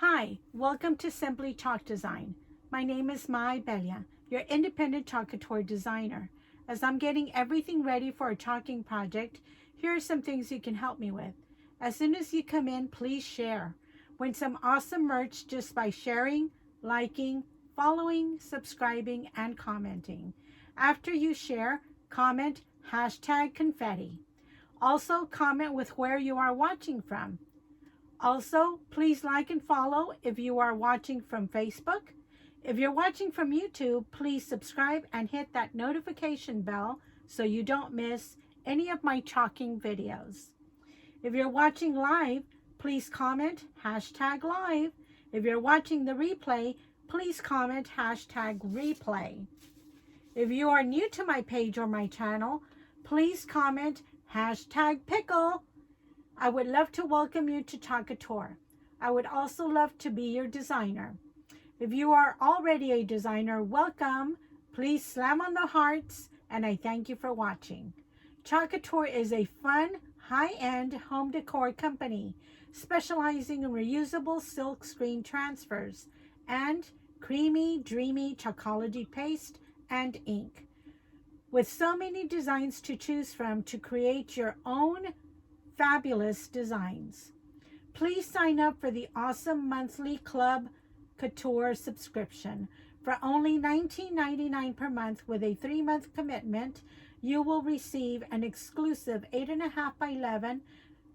Hi, welcome to Simply Chalk Design. My name is Mai Belia, your independent chalk couture designer. As I'm getting everything ready for a chalking project, here are some things you can help me with. As soon as you come in, please share. Win some awesome merch just by sharing, liking, following, subscribing, and commenting. After you share, comment #confetti. Also, comment with where you are watching from. Also, please like and follow if you are watching from Facebook. If you're watching from YouTube, please subscribe and hit that notification bell so you don't miss any of my chalking videos. If you're watching live, please comment #live. If you're watching the replay, please comment #replay. If you are new to my page or my channel, please comment #pickle. I would love to welcome you to Chalk Couture. I would also love to be your designer. If you are already a designer, welcome. Please slam on the hearts, and I thank you for watching. Chalk Couture is a fun, high-end home decor company specializing in reusable silk screen transfers and creamy, dreamy chalkology paste and ink. With so many designs to choose from to create your own fabulous designs. Please sign up for the awesome monthly Club Couture subscription. For only $19.99 per month with a 3-month commitment, you will receive an exclusive 8.5 by 11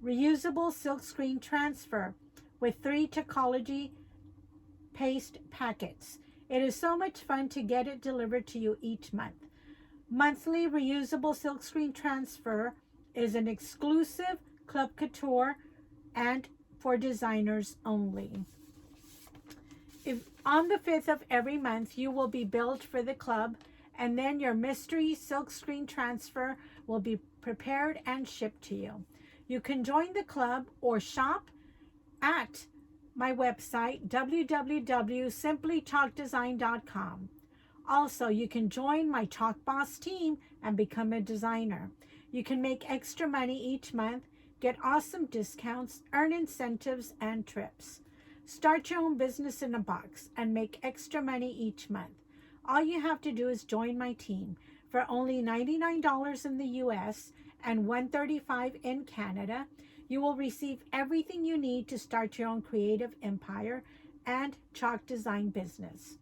reusable silkscreen transfer with 3 chalkology paste packets. It is so much fun to get it delivered to you each month. Monthly reusable silkscreen transfer is an exclusive Club Couture and for designers only. If on the 5th of every month you will be billed for the club, and then your mystery silkscreen transfer will be prepared and shipped to you. You can join the club or shop at my website www.simplychalkdesign.com. Also, you can join my Chalk Boss team and become a designer. You can make extra money each month, get awesome discounts, earn incentives and trips. Start your own business in a box and make extra money each month. All you have to do is join my team. For only $99 in the US and $135 in Canada, you will receive everything you need to start your own creative empire and chalk design business.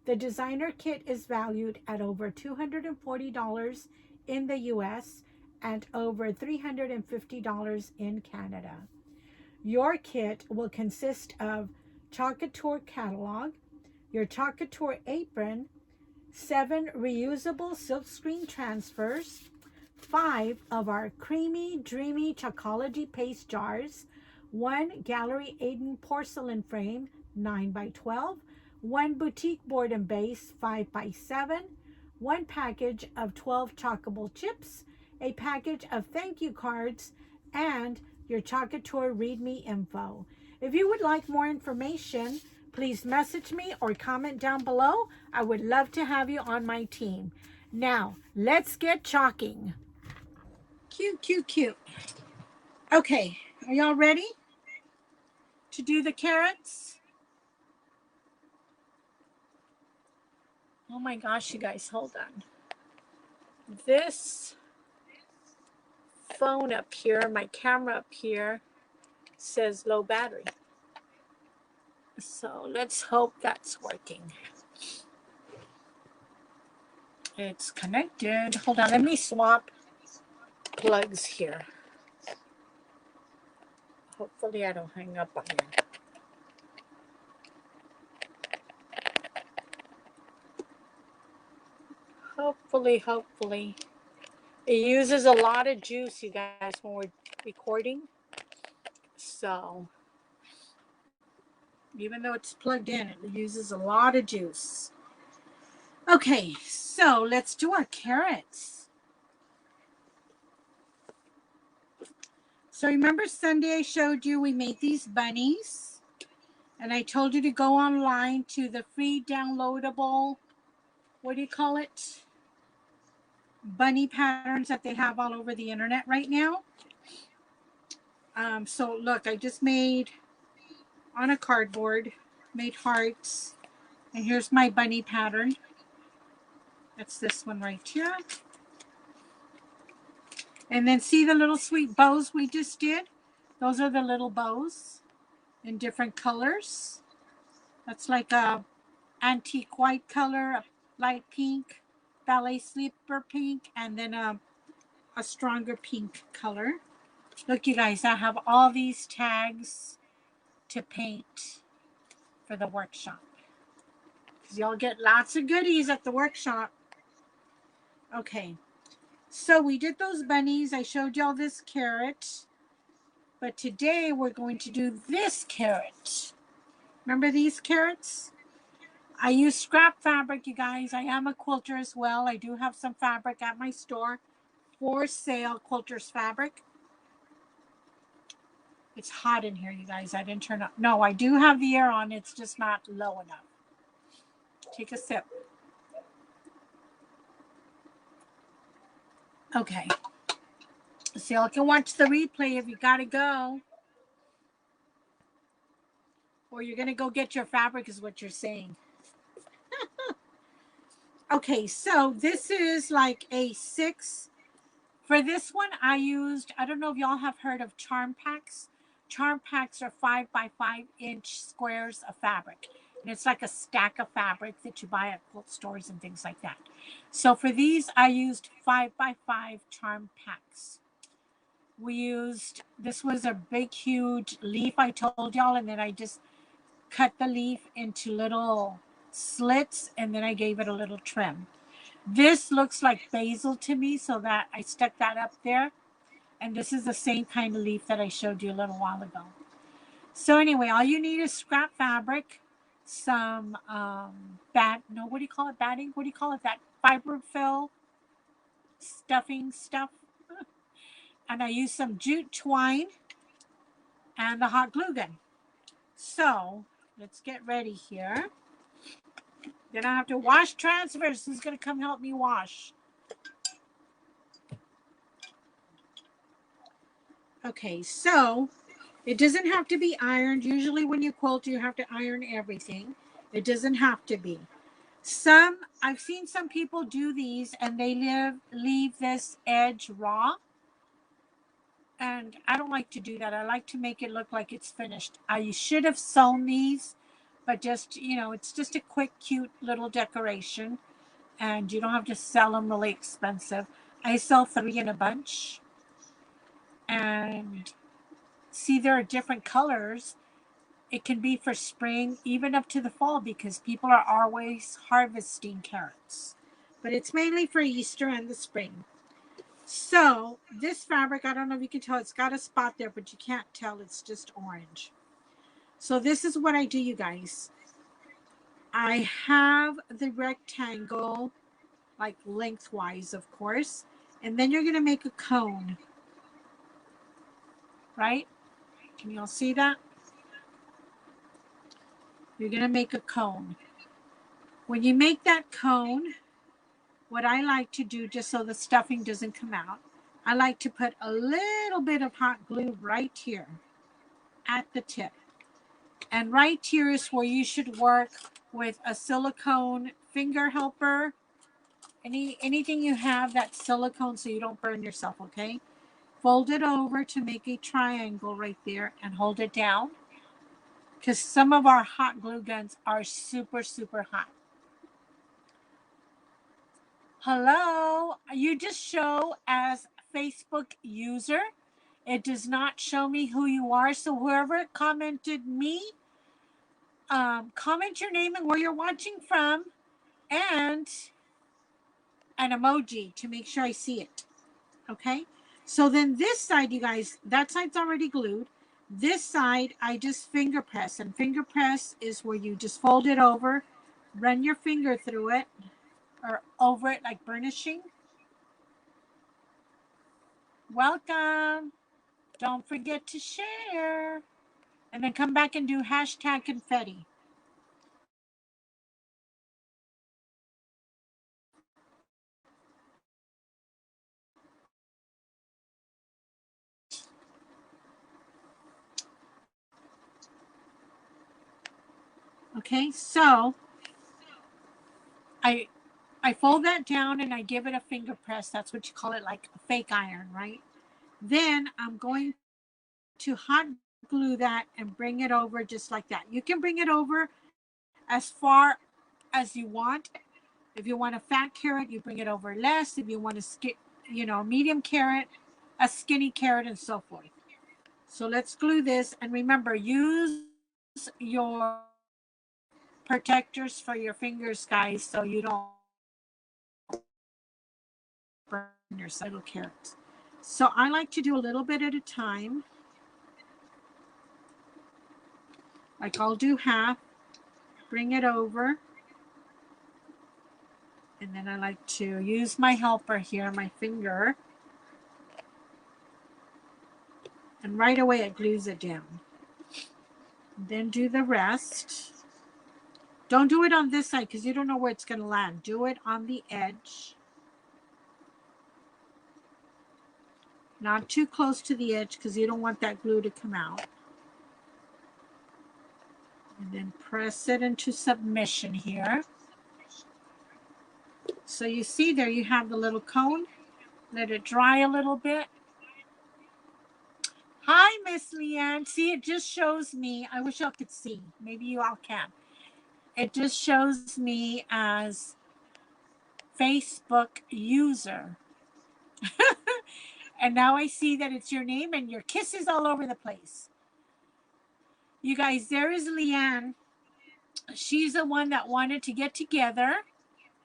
The designer kit is valued at over $240 in the US and over $350 in Canada. Your kit will consist of Chalk Couture catalog, your Chalk Couture apron, 7 reusable silkscreen transfers, 5 of our creamy, dreamy chalkology paste jars, 1 Gallery Aiden porcelain frame 9 by 12, 1 boutique board and base 5 by 7, 1 package of 12 chalkable chips, a package of thank you cards, and your Chalk Couture README info. If you would like more information, please message me or comment down below. I would love to have you on my team. Now, let's get chalking. Cute, cute, cute. Okay, are y'all ready to do the carrots? Oh my gosh, you guys, hold on. This phone up here, my camera up here, says low battery. So let's hope that's working. It's connected. Hold on, let me swap plugs here. Hopefully I don't hang up on you. Hopefully. It uses a lot of juice, you guys, when we're recording. So, even though it's plugged in, it uses a lot of juice. Okay, so let's do our carrots. So remember Sunday I showed you we made these bunnies, and I told you to go online to the free downloadable, what do you call it? Bunny patterns that they have all over the internet right now. So look, I just made on a cardboard, made hearts. And here's my bunny pattern. That's this one right here. And then see the little sweet bows we just did? Those are the little bows in different colors. That's like a antique white color, a light pink, ballet slipper pink, and then a stronger pink color. Look, you guys, I have all these tags to paint for the workshop. Because y'all get lots of goodies at the workshop. Okay, so we did those bunnies. I showed y'all this carrot. But today we're going to do this carrot. Remember these carrots? I use scrap fabric, you guys. I am a quilter as well. I do have some fabric at my store for sale, quilter's fabric. It's hot in here, you guys. I didn't turn up. No, I do have the air on. It's just not low enough. Take a sip. Okay. So y'all can watch the replay if you got to go. Or you're going to go get your fabric is what you're saying. Okay, so this is like a 6. For this one, I used, I don't know if y'all have heard of charm packs. Charm packs are 5 by 5-inch squares of fabric. And it's like a stack of fabric that you buy at quilt stores and things like that. So for these, I used 5 by 5 charm packs. We used, this was a big, huge leaf I told y'all, and then I just cut the leaf into little slits, and then I gave it a little trim. This looks like basil to me, so that I stuck that up there. And this is the same kind of leaf that I showed you a little while ago. So anyway, all you need is scrap fabric, some what do you call it, batting? What do you call it? That fiberfill stuffing stuff. And I use some jute twine and the hot glue gun. So let's get ready here. Then I have to wash transfers. Who's going to come help me wash? Okay, so it doesn't have to be ironed. Usually when you quilt, you have to iron everything. It doesn't have to be. I've seen some people do these and they leave this edge raw. And I don't like to do that. I like to make it look like it's finished. I should have sewn these, but just, it's just a quick, cute little decoration. And you don't have to sell them really expensive. I sell 3 in a bunch. And see, there are different colors. It can be for spring, even up to the fall, because people are always harvesting carrots. But it's mainly for Easter and the spring. So this fabric, I don't know if you can tell, it's got a spot there, but you can't tell. It's just orange. So this is what I do, you guys. I have the rectangle, like lengthwise, of course. And then you're going to make a cone. Right? Can you all see that? You're going to make a cone. When you make that cone, what I like to do, just so the stuffing doesn't come out, I like to put a little bit of hot glue right here at the tip. And right here is where you should work with a silicone finger helper. Anything you have that's silicone so you don't burn yourself, okay? Fold it over to make a triangle right there and hold it down. Because some of our hot glue guns are super, super hot. Hello, you just show as Facebook user. It does not show me who you are. So whoever commented me, comment your name and where you're watching from and an emoji to make sure I see it. Okay. So then this side, you guys, that side's already glued. This side, I just finger press. And finger press is where you just fold it over, run your finger through it or over it like burnishing. Welcome. Don't forget to share. And then come back and do hashtag confetti. Okay, so I fold that down and I give it a finger press. That's what you call it, like a fake iron, right? Then I'm going to hot glue that and bring it over just like that. You can bring it over as far as you want. If you want a fat carrot, you bring it over less. If you want a medium carrot, a skinny carrot, and so forth. So let's glue this, and remember, use your protectors for your fingers, guys, so you don't burn your little carrots. So I like to do a little bit at a time. Like I'll do half, bring it over, and then I like to use my helper here, my finger, and right away it glues it down. Then do the rest. Don't do it on this side because you don't know where it's going to land. Do it on the edge. Not too close to the edge because you don't want that glue to come out. And then press it into submission here. So you see there you have the little cone. Let it dry a little bit. Hi, Miss Leanne. See, it just shows me. I wish y'all could see. Maybe you all can. It just shows me as Facebook user. And now I see that it's your name and your kisses all over the place. You guys, there is Leanne. She's the one that wanted to get together.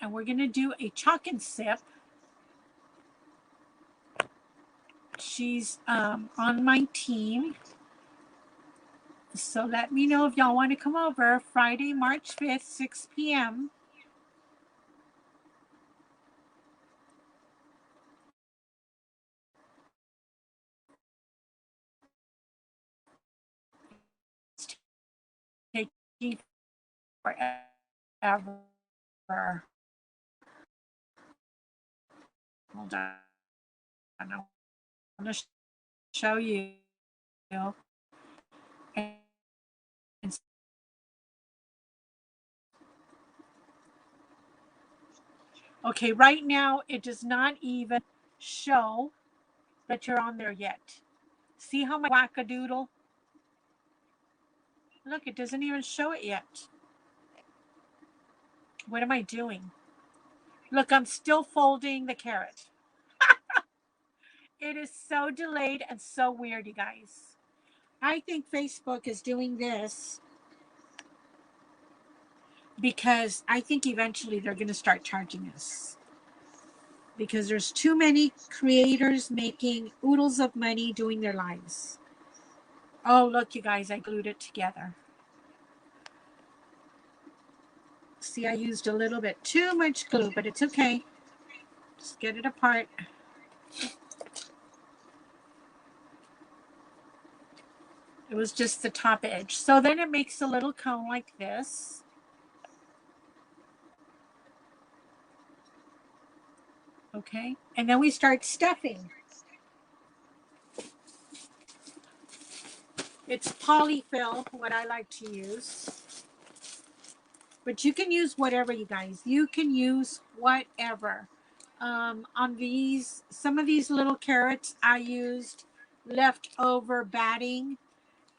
And we're going to do a chalk and sip. She's on my team. So let me know if y'all want to come over Friday, March 5th, 6 p.m. It's taking forever. Hold on. I want to show you. Okay, right now it does not even show that you're on there yet. See how my wackadoodle? Look, it doesn't even show it yet. What am I doing? Look, I'm still folding the carrot. It is so delayed and so weird, you guys. I think Facebook is doing this because I think eventually they're going to start charging us. Because there's too many creators making oodles of money doing their lives. Oh, look, you guys, I glued it together. See, I used a little bit too much glue, but it's okay. Just get it apart. It was just the top edge. So then it makes a little cone like this. Okay, and then we start stuffing. It's polyfill, what I like to use. But you can use whatever, you guys. You can use whatever. On these, some of these little carrots, I used leftover batting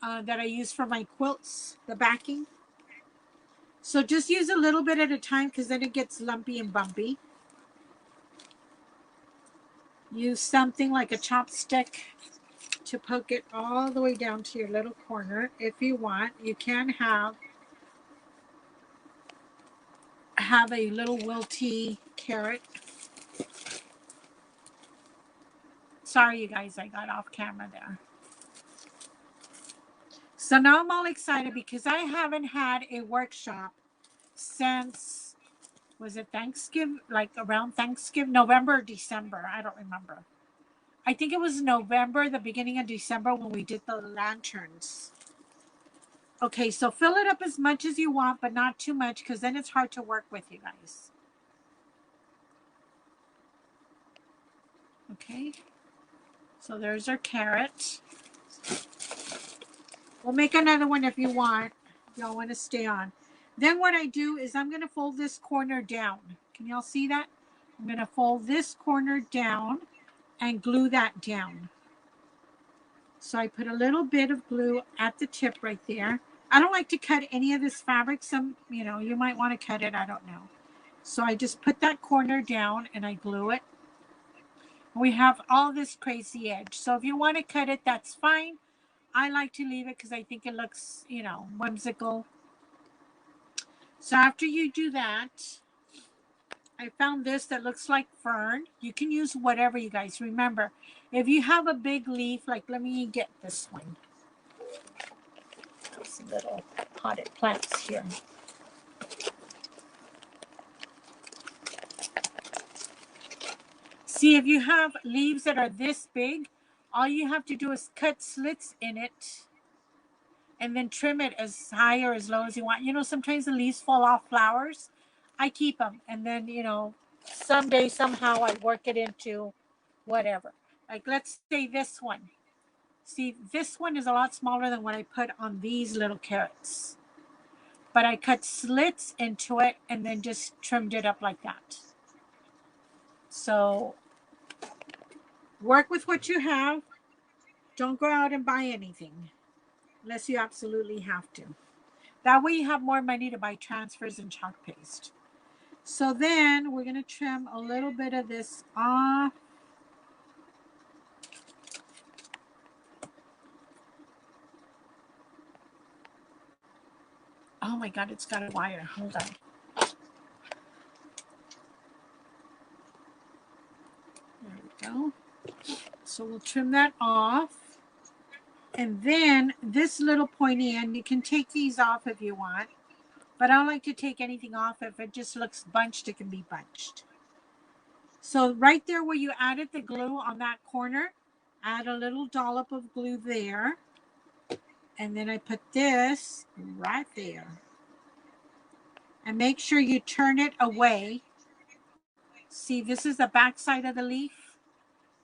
that I use for my quilts, the backing. So just use a little bit at a time because then it gets lumpy and bumpy. Use something like a chopstick to poke it all the way down to your little corner if you want. You can have a little wilty carrot. Sorry, you guys, I got off camera there. So now I'm all excited because I haven't had a workshop since, was it Thanksgiving? Like around Thanksgiving, November or December? I don't remember. I think it was November, the beginning of December when we did the lanterns. Okay, so fill it up as much as you want, but not too much because then it's hard to work with, you guys. Okay, so there's our carrot. We'll make another one if you want. Y'all want to stay on. Then what I do is I'm going to fold this corner down. Can y'all see that? I'm going to fold this corner down and glue that down. So I put a little bit of glue at the tip right there. I don't like to cut any of this fabric. Some, you might want to cut it. I don't know. So I just put that corner down and I glue it. We have all this crazy edge. So if you want to cut it, that's fine. I like to leave it because I think it looks, whimsical. So after you do that, I found this that looks like fern. You can use whatever, you guys. Remember, if you have a big leaf, like let me get this one. Those little potted plants here. See, if you have leaves that are this big, all you have to do is cut slits in it and then trim it as high or as low as you want. Sometimes the leaves fall off flowers. I keep them. And then, someday, somehow I work it into whatever. Like, let's say this one. See, this one is a lot smaller than what I put on these little carrots. But I cut slits into it and then just trimmed it up like that. So work with what you have. Don't go out and buy anything unless you absolutely have to. That way you have more money to buy transfers and chalk paste. So then we're going to trim a little bit of this off. Oh my God, it's got a wire. Hold on. There we go. So we'll trim that off. And then this little pointy end, you can take these off if you want. But I don't like to take anything off. If it just looks bunched, it can be bunched. So right there where you added the glue on that corner, add a little dollop of glue there. And then I put this right there. And make sure you turn it away. See, this is the back side of the leaf.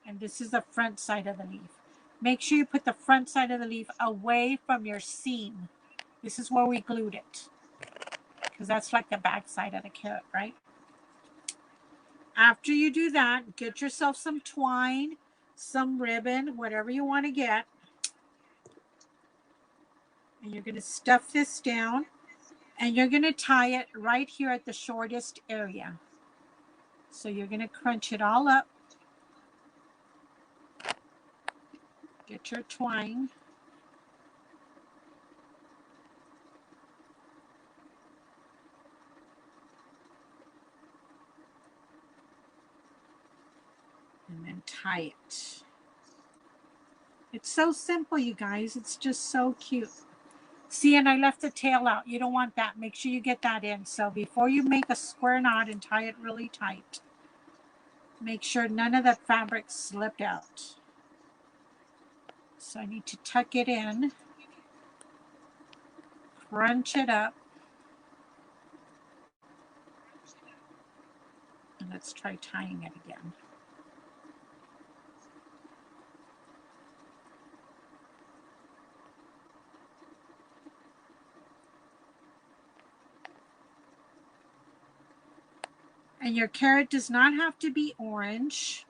And this is the front side of the leaf. Make sure you put the front side of the leaf away from your seam. This is where we glued it. Because that's like the back side of the carrot, right? After you do that, get yourself some twine, some ribbon, whatever you want to get. And you're going to stuff this down. And you're going to tie it right here at the shortest area. So you're going to crunch it all up. Get your twine. And then tie it. It's so simple, you guys. It's just so cute. See, and I left the tail out. You don't want that. Make sure you get that in. So before you make a square knot and tie it really tight, make sure none of that fabric slipped out. So I need to tuck it in, crunch it up. And let's try tying it again. And your carrot does not have to be orange,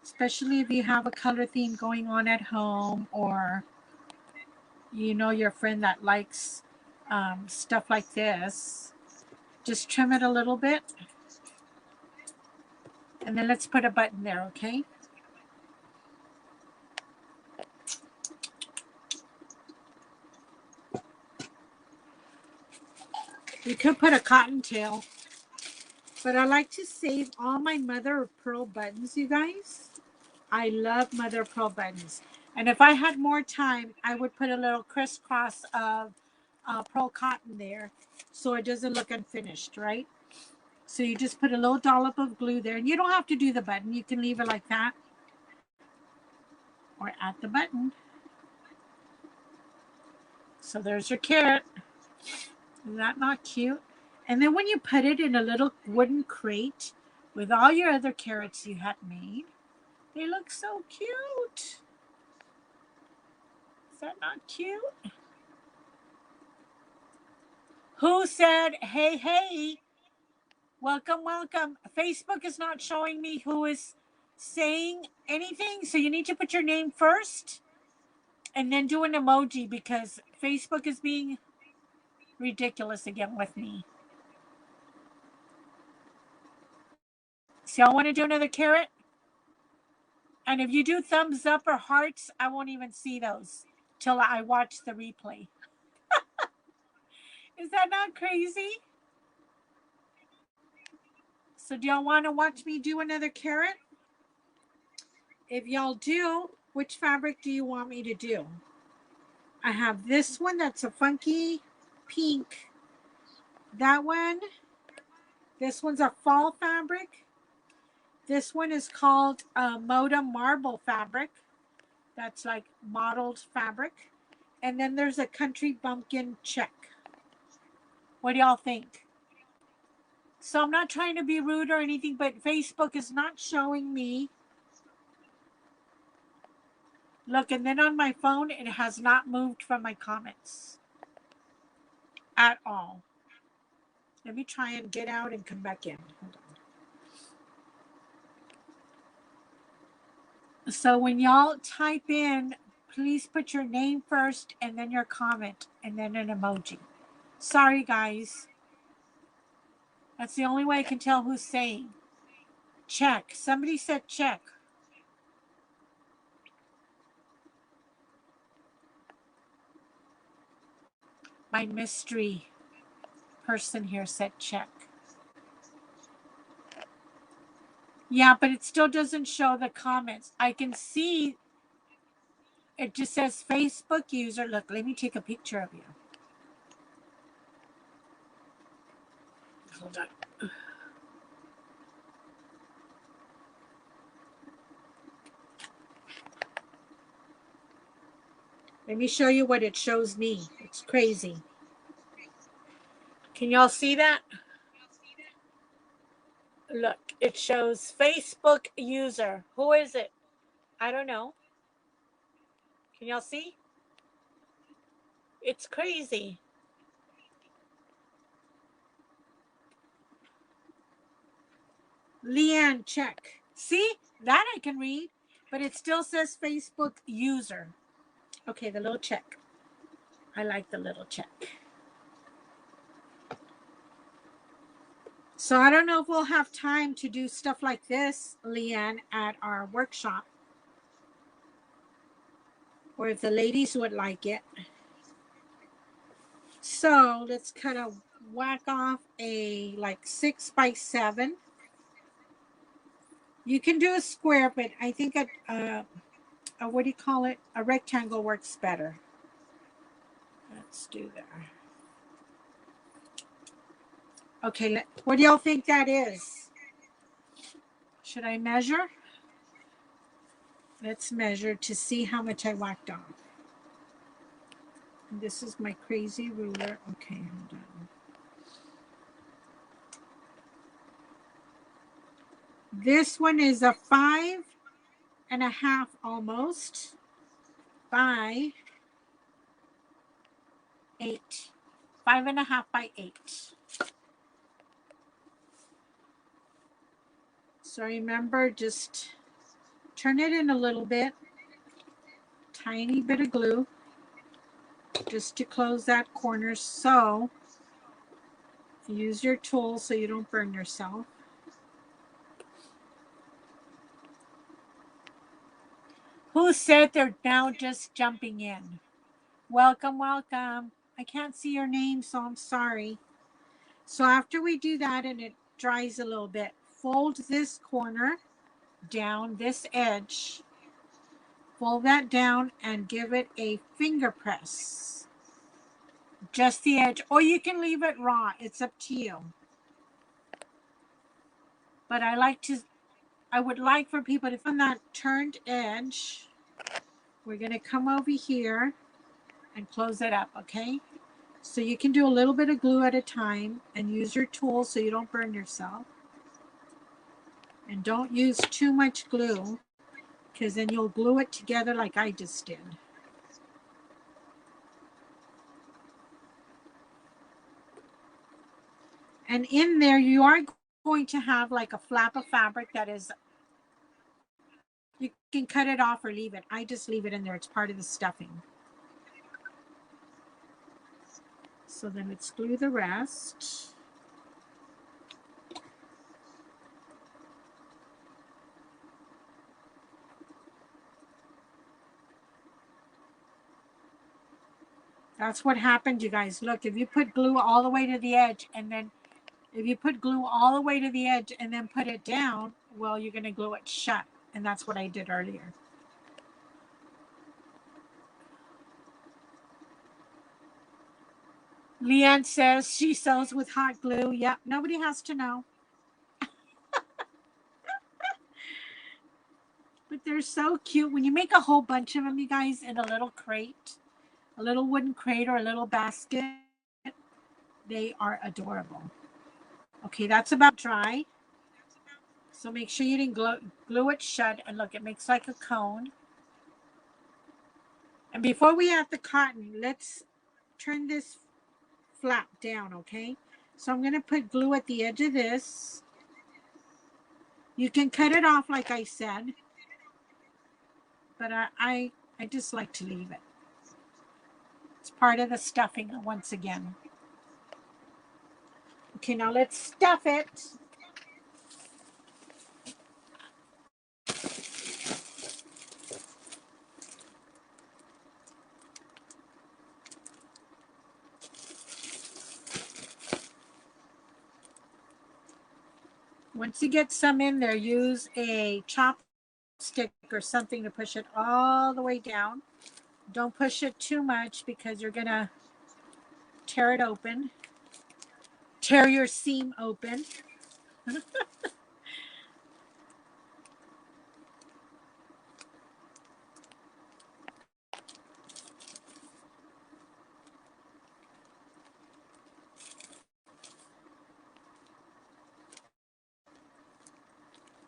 especially if you have a color theme going on at home, or your friend that likes stuff like this. Just trim it a little bit. And then let's put a button there, okay? You could put a cottontail, but I like to save all my mother of pearl buttons, you guys. I love mother of pearl buttons. And if I had more time, I would put a little crisscross of pearl cotton there so it doesn't look unfinished, right? So you just put a little dollop of glue there. And you don't have to do the button. You can leave it like that. Or add the button. So there's your carrot. Is that not cute? And then when you put it in a little wooden crate with all your other carrots you had made, they look so cute. Is that not cute? Who said, hey, hey, welcome, welcome. Facebook is not showing me who is saying anything, so you need to put your name first and then do an emoji because Facebook is being ridiculous again with me. So y'all want to do another carrot? And if you do thumbs up or hearts, I won't even see those till I watch the replay. Is that not crazy? So do y'all want to watch me do another carrot? If y'all do, which fabric do you want me to do? I have this one that's a funky pink. That one. This one's a fall fabric. This one is called Moda Marble fabric. That's like mottled fabric. And then there's a country bumpkin check. What do y'all think? So I'm not trying to be rude or anything, but Facebook is not showing me. Look, and then on my phone, it has not moved from my comments at all. Let me try and get out and come back in. Hold on. So when y'all type in, please put your name first and then your comment and then an emoji. Sorry, guys. That's the only way I can tell who's saying. Check. Somebody said check. My mystery person here said check. Yeah, but it still doesn't show the comments. I can see it just says Facebook user. Look, let me take a picture of you. Hold on. Let me show you what it shows me. It's crazy. Can y'all see that? Look, it shows Facebook user. Who is it? I don't know. Can y'all see? It's crazy. Leanne, check. See? That I can read, but it still says Facebook user. Okay, the little check. I like the little check. So I don't know if we'll have time to do stuff like this, Leanne, at our workshop. Or if the ladies would like it. So let's kind of whack off a like 6x7. You can do a square, but I think a what do you call it? A rectangle works better. Let's do that. Okay, what do y'all think that is? Should I measure? Let's measure to see how much I whacked off. And this is my crazy ruler. Okay, hold on. This one is a 5.5 almost by 8. 5.5 by 8. So remember, just turn it in a little bit. Tiny bit of glue. Just to close that corner. So use your tool so you don't burn yourself. Who said they're now just jumping in? Welcome, welcome. I can't see your name, so I'm sorry. So after we do that and it dries a little bit, fold this corner down, this edge. Fold that down and give it a finger press. Just the edge, or you can leave it raw. It's up to you. But I would like for people to find that turned edge. We're going to come over here and close it up, okay? So you can do a little bit of glue at a time and use your tool so you don't burn yourself. And don't use too much glue because then you'll glue it together like I just did. And in there, you are going to have like a flap of fabric that is, you can cut it off or leave it. I just leave it in there. It's part of the stuffing. So then let's glue the rest. That's what happened, you guys. Look, if you put glue all the way to the edge and then if you put glue all the way to the edge and then put it down, well, you're going to glue it shut. And that's what I did earlier. Leanne says she sews with hot glue. Yep, nobody has to know. But they're so cute. When you make a whole bunch of them, you guys, in a little crate, a little wooden crate or a little basket, they are adorable. Okay, that's about dry. So make sure you didn't glue it shut. And look, it makes like a cone. And before we add the cotton, let's turn this flap down, okay? So I'm going to put glue at the edge of this. You can cut it off like I said, but I just like to leave it. It's part of the stuffing once again. Okay, now let's stuff it. Once you get some in there, use a chopstick or something to push it all the way down. Don't push it too much because you're going to tear it open. Tear your seam open.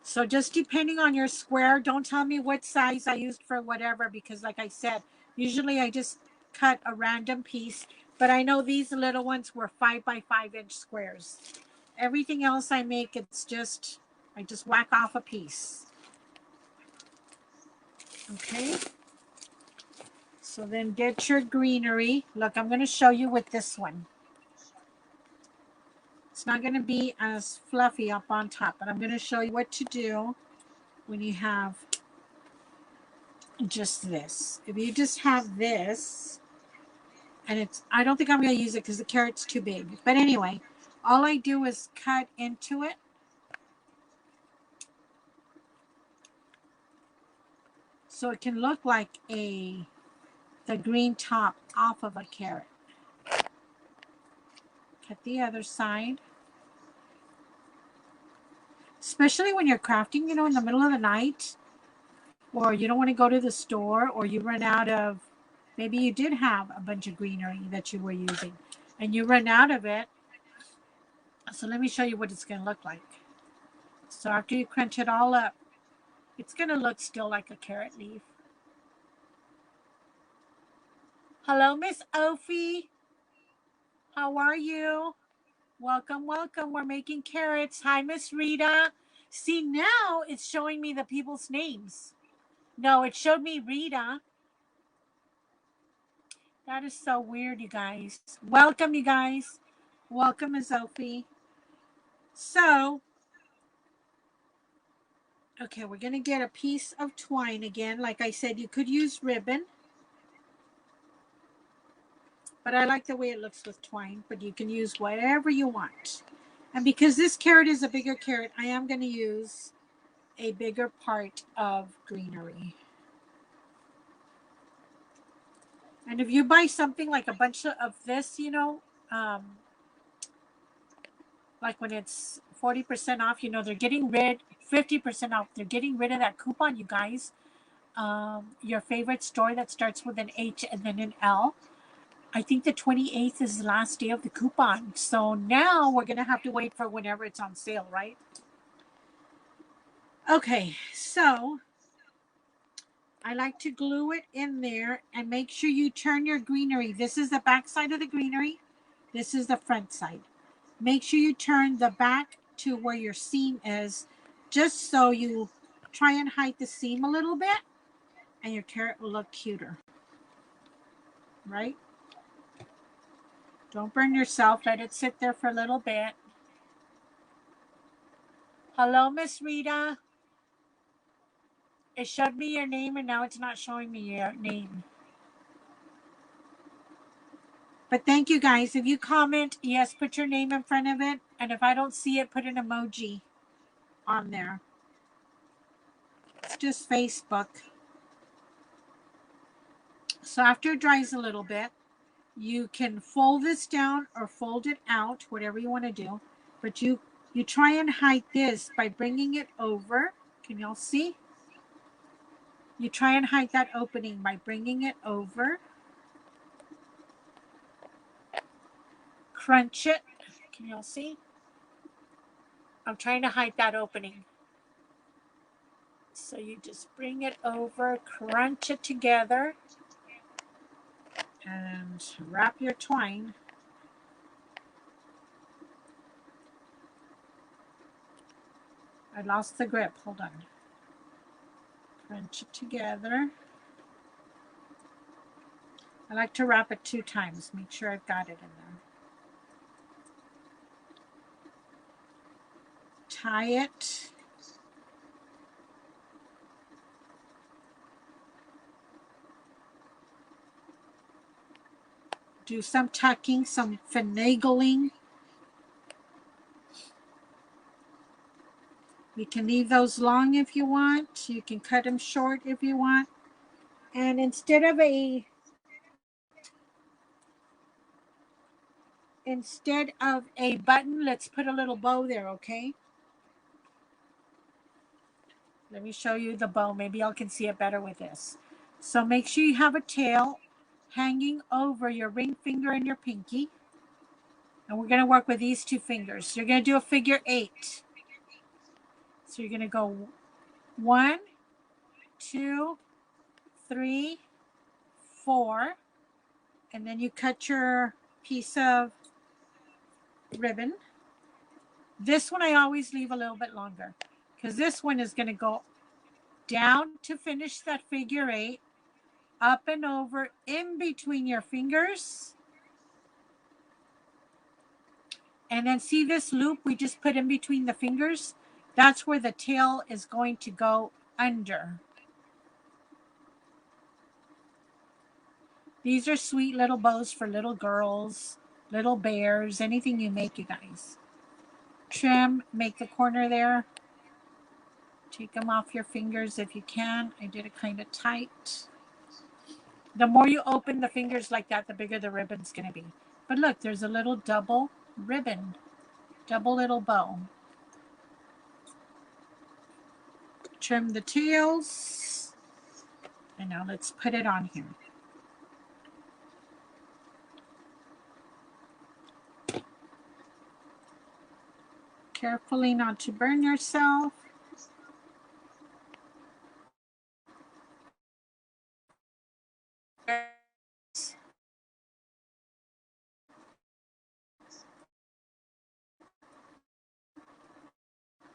So just depending on your square, don't tell me what size I used for whatever, because like I said, usually I just cut a random piece, but I know these little ones were 5 by 5 inch squares. Everything else I make, it's just, I just whack off a piece. Okay. So then get your greenery. Look, I'm going to show you with this one. It's not going to be as fluffy up on top, but I'm going to show you what to do when you have just this. If you just have this, and it's, I don't think I'm going to use it because the carrot's too big. But anyway, all I do is cut into it. So it can look like the green top off of a carrot. Cut the other side. Especially when you're crafting, you know, in the middle of the night, or you don't want to go to the store, or you run out of, maybe you did have a bunch of greenery that you were using, and you run out of it. So let me show you what it's going to look like. So after you crunch it all up, it's going to look still like a carrot leaf. Hello, Miss Ophi. How are you? Welcome, welcome. We're making carrots. Hi, Miss Rita. See, now it's showing me the people's names. No, it showed me Rita. That is so weird, you guys. Welcome, you guys. Welcome, Ms. Ophi. So, okay, we're going to get a piece of twine again. Like I said, you could use ribbon. But I like the way it looks with twine. But you can use whatever you want. And because this carrot is a bigger carrot, I am going to use a bigger part of greenery. And if you buy something like a bunch of this, you know, like when it's 40% off, you know, they're getting rid, 50% off. They're getting rid of that coupon, you guys. Your favorite store that starts with an H and then an L. I think the 28th is the last day of the coupon. So now we're going to have to wait for whenever it's on sale, right? Okay, so I like to glue it in there and make sure you turn your greenery. This is the back side of the greenery. This is the front side. Make sure you turn the back to where your seam is, just so you try and hide the seam a little bit and your carrot will look cuter, right? Don't burn yourself. Let it sit there for a little bit. Hello, Miss Rita. It showed me your name and now it's not showing me your name. But thank you guys. If you comment, yes, put your name in front of it. And if I don't see it, put an emoji on there. It's just Facebook. So after it dries a little bit, you can fold this down or fold it out, whatever you want to do. But you try and hide this by bringing it over. Can y'all see? You try and hide that opening by bringing it over. Crunch it. Can y'all see? I'm trying to hide that opening. So you just bring it over, crunch it together, and wrap your twine. I lost the grip. Hold on. Crunch it together. I like to wrap it 2 times. Make sure I've got it in there. Tie it. Do some tucking, some finagling. You can leave those long if you want. You can cut them short if you want. And instead of a button, let's put a little bow there, okay? Let me show you the bow. Maybe y'all can see it better with this. So make sure you have a tail hanging over your ring finger and your pinky. And we're going to work with these 2 fingers. So you're going to do a figure 8. So you're going to go 1, 2, 3, 4. And then you cut your piece of ribbon. This one I always leave a little bit longer because this one is going to go down to finish that figure 8, up and over in between your fingers. And then see this loop we just put in between the fingers? That's where the tail is going to go under. These are sweet little bows for little girls, little bears, anything you make, you guys. Trim, make the corner there. Take them off your fingers if you can. I did it kind of tight. The more you open the fingers like that, the bigger the ribbon's going to be. But look, there's a little double ribbon, double little bow. Trim the tails. And now let's put it on here. Carefully not to burn yourself.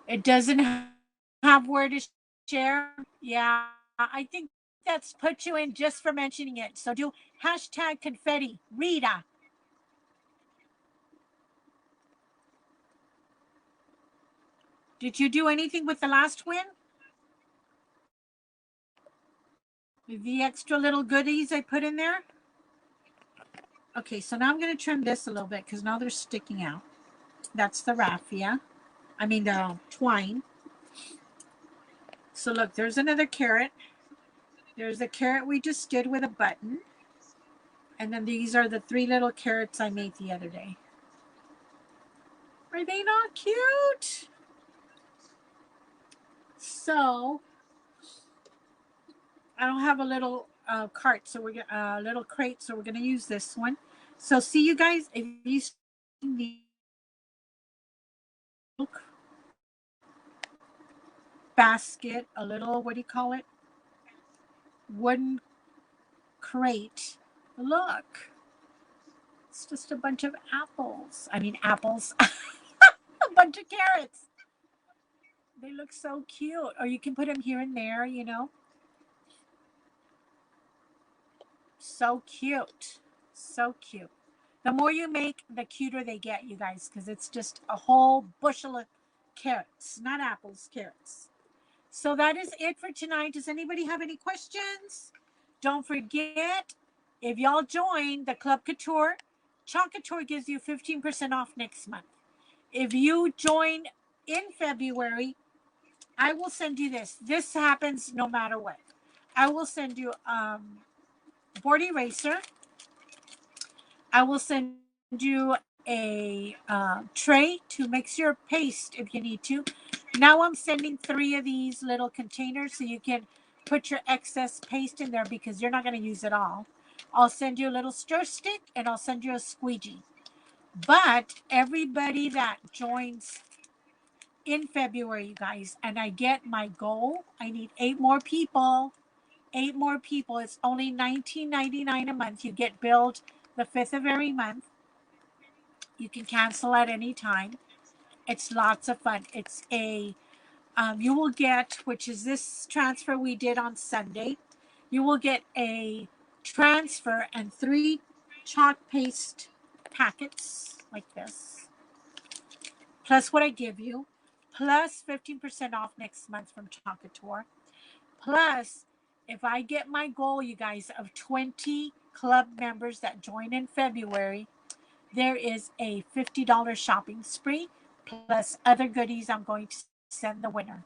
It doesn't have where to share. Yeah, I think that's put you in just for mentioning it. So do hashtag confetti. Rita. Did you do anything with the last win? The extra little goodies I put in there? Okay, so now I'm going to trim this a little bit because now they're sticking out. That's the raffia. I mean the twine. So look, there's another carrot. There's the carrot we just did with a button. And then these are the 3 little carrots I made the other day. Are they not cute? So I don't have a little cart, so we're gonna little crate, so we're gonna use this one. So see you guys, if you see the basket, a little, what do you call it? Wooden crate. Look. It's just a bunch of apples. I mean, apples. A bunch of carrots. They look so cute. Or you can put them here and there, you know. So cute. So cute. The more you make, the cuter they get, you guys, because it's just a whole bushel of carrots. Not apples, carrots. So that is it for tonight. Does anybody have any questions? Don't forget, if y'all join the Club Couture, Chalk Couture gives you 15% off next month. If you join in February, I will send you this. This happens no matter what. I will send you board eraser. I will send you a tray to mix your paste if you need to. Now I'm sending 3 of these little containers so you can put your excess paste in there because you're not going to use it all. I'll send you a little stir stick and I'll send you a squeegee. But everybody that joins in February, you guys, and I get my goal, I need 8 more people. 8 more people. It's only $19.99 a month. You get billed the 5th of every month. You can cancel at any time. It's lots of fun. It's a, you will get, which is this transfer we did on Sunday, you will get a transfer and 3 chalk paste packets like this, plus what I give you, plus 15% off next month from Chalk Couture. Plus, if I get my goal, you guys, of 20 club members that join in February, there is a $50 shopping spree plus other goodies I'm going to send the winner.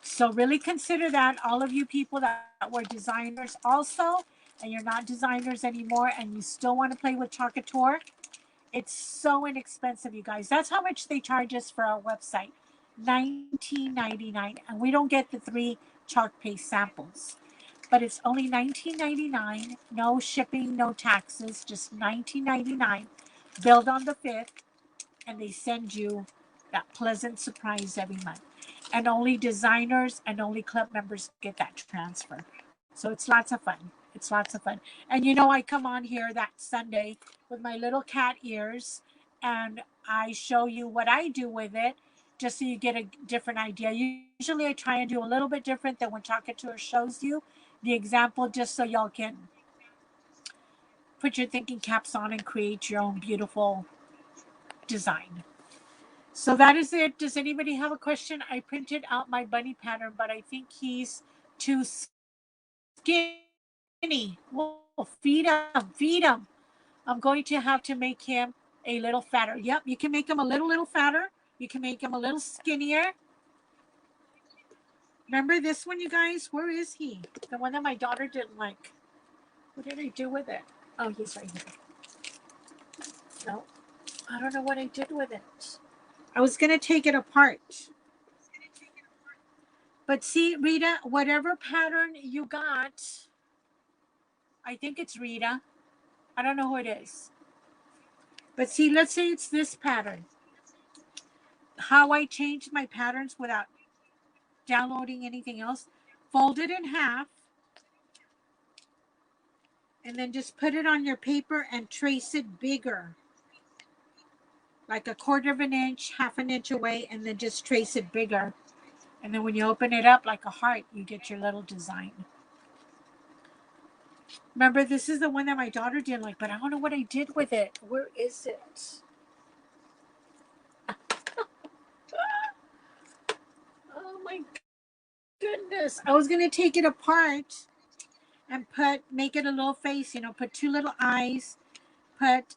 So really consider that. All of you people that were designers also, and you're not designers anymore, and you still want to play with Chalk Couture, it's so inexpensive, you guys. That's how much they charge us for our website, $19.99, and we don't get the 3 chalk paste samples. But it's only $19.99, no shipping, no taxes, just $19.99, billed on the 5th, and they send you that pleasant surprise every month. And only designers and only club members get that transfer. So it's lots of fun. It's lots of fun. And you know, I come on here that Sunday with my little cat ears and I show you what I do with it just so you get a different idea. Usually I try and do a little bit different than when Chalk Couture shows you the example, just so y'all can put your thinking caps on and create your own beautiful design. So that is it. Does anybody have a question? I printed out my bunny pattern, but I think he's too skinny. Whoa, feed him, feed him. I'm going to have to make him a little fatter. Yep, you can make him a little fatter. You can make him a little skinnier. Remember this one, you guys? Where is he? The one that my daughter didn't like. What did I do with it? Oh, he's right here. No, I don't know what I did with it. I was going to take it apart. But see, Rita, whatever pattern you got, I think it's Rita. I don't know who it is. But see, let's say it's this pattern. How I changed my patterns without downloading anything else. Fold it in half. And then just put it on your paper and trace it bigger. Like a 1/4 of an inch, 1/2 an inch away, and then just trace it bigger. And then when you open it up like a heart, you get your little design. Remember, this is the one that my daughter didn't like, but I don't know what I did with it. Where is it? Oh my goodness. I was going to take it apart and make it a little face, you know, put 2 little eyes, put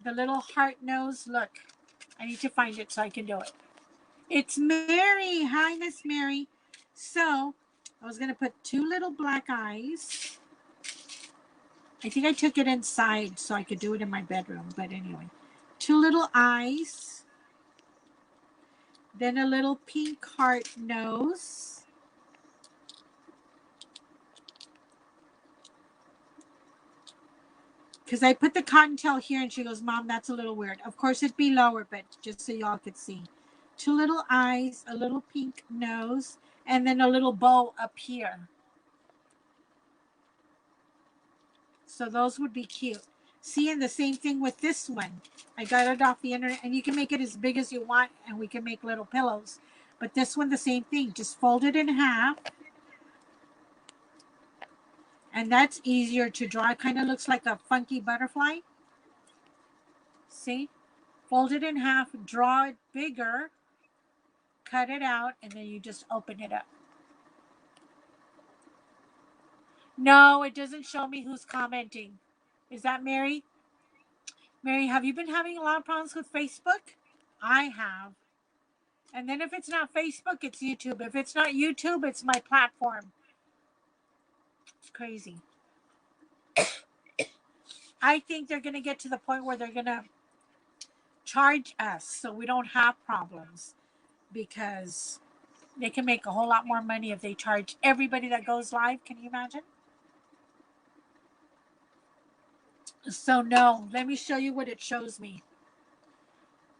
the little heart nose. Look, I need to find it so I can do it. It's Mary. Hi, Miss Mary. So I was going to put 2 little black eyes. I think I took it inside so I could do it in my bedroom. But anyway, 2 little eyes. Then a little pink heart nose. Because I put the cottontail here and she goes, Mom, that's a little weird. Of course, it'd be lower, but just so y'all could see. 2 little eyes, a little pink nose, and then a little bow up here. So those would be cute. See, and the same thing with this one. I got it off the internet, and you can make it as big as you want, and we can make little pillows. But this one, the same thing. Just fold it in half, and that's easier to draw. It kind of looks like a funky butterfly. See? Fold it in half, draw it bigger, cut it out, and then you just open it up. No, it doesn't show me who's commenting. Is that Mary? Mary, have you been having a lot of problems with Facebook? I have. And then if it's not Facebook, it's YouTube. If it's not YouTube, it's my platform. It's crazy. I think they're going to get to the point where they're going to charge us so we don't have problems, because they can make a whole lot more money if they charge everybody that goes live. Can you imagine? So no, let me show you what it shows me.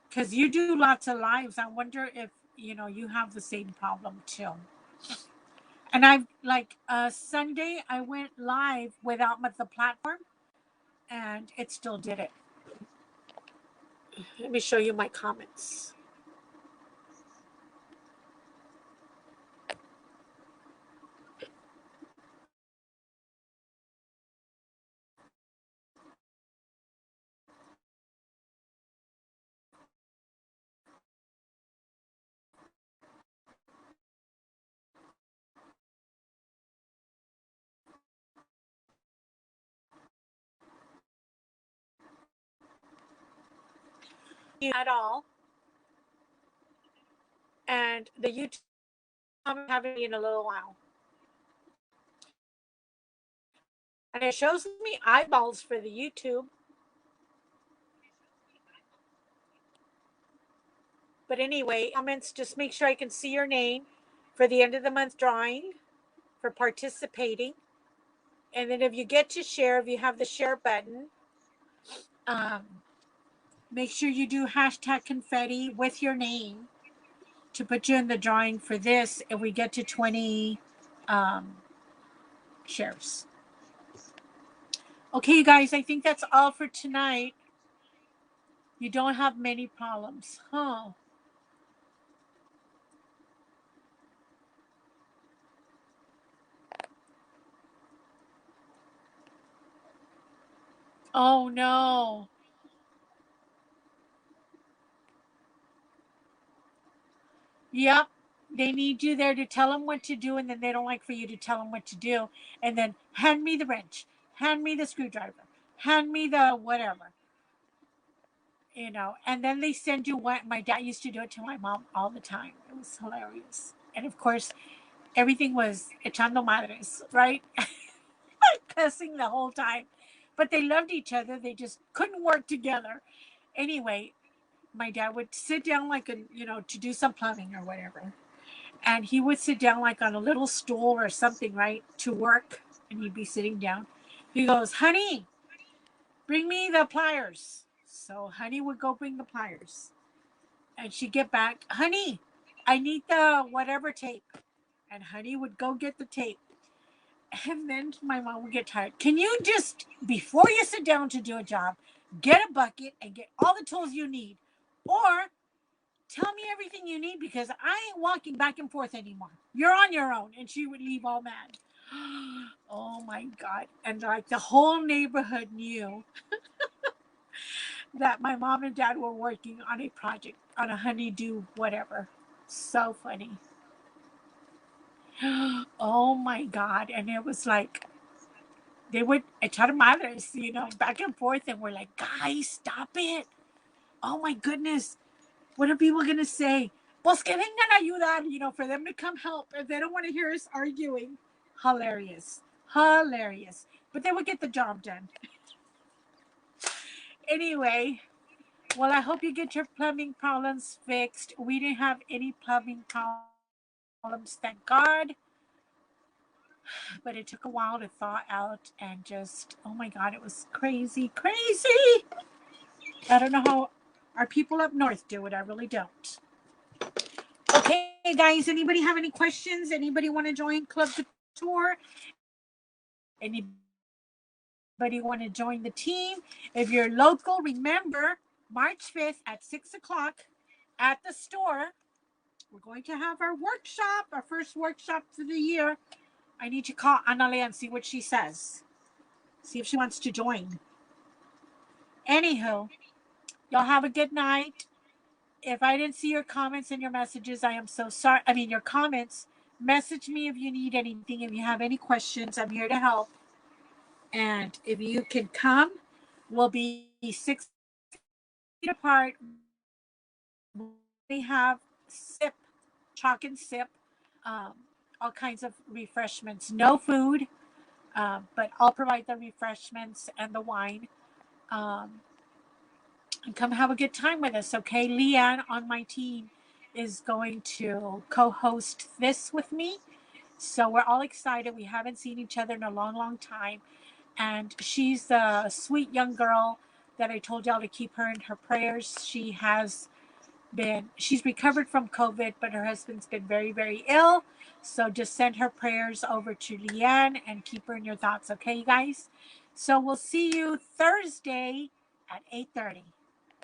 Because you do lots of lives. I wonder if, you have the same problem too. And I've Sunday, I went live without the platform, and it still did it. Let me show you my comments. At all. And the YouTube haven't been in a little while. And it shows me eyeballs for the YouTube. But anyway, comments, just make sure I can see your name for the end of the month drawing, for participating. And then if you get to share, if you have the share button, make sure you do hashtag confetti with your name to put you in the drawing for this if we get to 20 shares. Okay, you guys, I think that's all for tonight. You don't have many problems, huh? Oh, no. Yep. They need you there to tell them what to do, and then they don't like for you to tell them what to do. And then hand me the wrench, hand me the screwdriver, hand me the whatever. And then they send you what my dad used to do it to my mom all the time. It was hilarious. And of course, everything was echando madres, right? Cussing the whole time. But they loved each other. They just couldn't work together. Anyway, my dad would sit down to do some plumbing or whatever. And he would sit down on a little stool or something, right, to work. And he'd be sitting down. He goes, honey, bring me the pliers. So honey would go bring the pliers. And she'd get back, honey, I need the whatever tape. And honey would go get the tape. And then my mom would get tired. Can you just, before you sit down to do a job, get a bucket and get all the tools you need? Or tell me everything you need, because I ain't walking back and forth anymore. You're on your own. And she would leave all mad. Oh my God. And the whole neighborhood knew that my mom and dad were working on a project, on a honeydew whatever. So funny. Oh my God. And it was they would echar madres, back and forth. And we're like, guys, stop it. Oh my goodness. What are people going to say? Pues que vengan a ayudar, for them to come help if they don't want to hear us arguing. Hilarious. Hilarious. But they would get the job done. Anyway, well, I hope you get your plumbing problems fixed. We didn't have any plumbing problems, thank God. But it took a while to thaw out, and just, oh my God, it was crazy, crazy. I don't know how our people up north do it. I really don't. Okay, guys, anybody have any questions? Anybody want to join Club Couture? Anybody Anybody want to join the team? If you're local, remember March 5th at 6 o'clock at the store. We're going to have our workshop, our first workshop for the year. I need to call Anale and see what she says. See if she wants to join. Anywho, y'all have a good night. If I didn't see your comments and your messages, I am so sorry. I mean, your comments. Message me if you need anything. If you have any questions, I'm here to help. And if you can come, we'll be 6 feet apart. We have sip, chalk and sip, um, all kinds of refreshments. No food, but I'll provide the refreshments and the wine. Um, and come have a good time with us, okay? Leanne on my team is going to co-host this with me. So we're all excited. We haven't seen each other in a long, long time. And she's a sweet young girl that I told y'all to keep her in her prayers. She's recovered from COVID, but her husband's been very, very ill. So just send her prayers over to Leanne and keep her in your thoughts, okay, you guys? So we'll see you Thursday at 8:30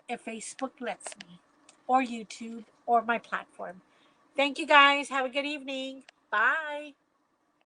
if Facebook lets me, or YouTube, or my platform. Thank you guys. Have a good evening. Bye.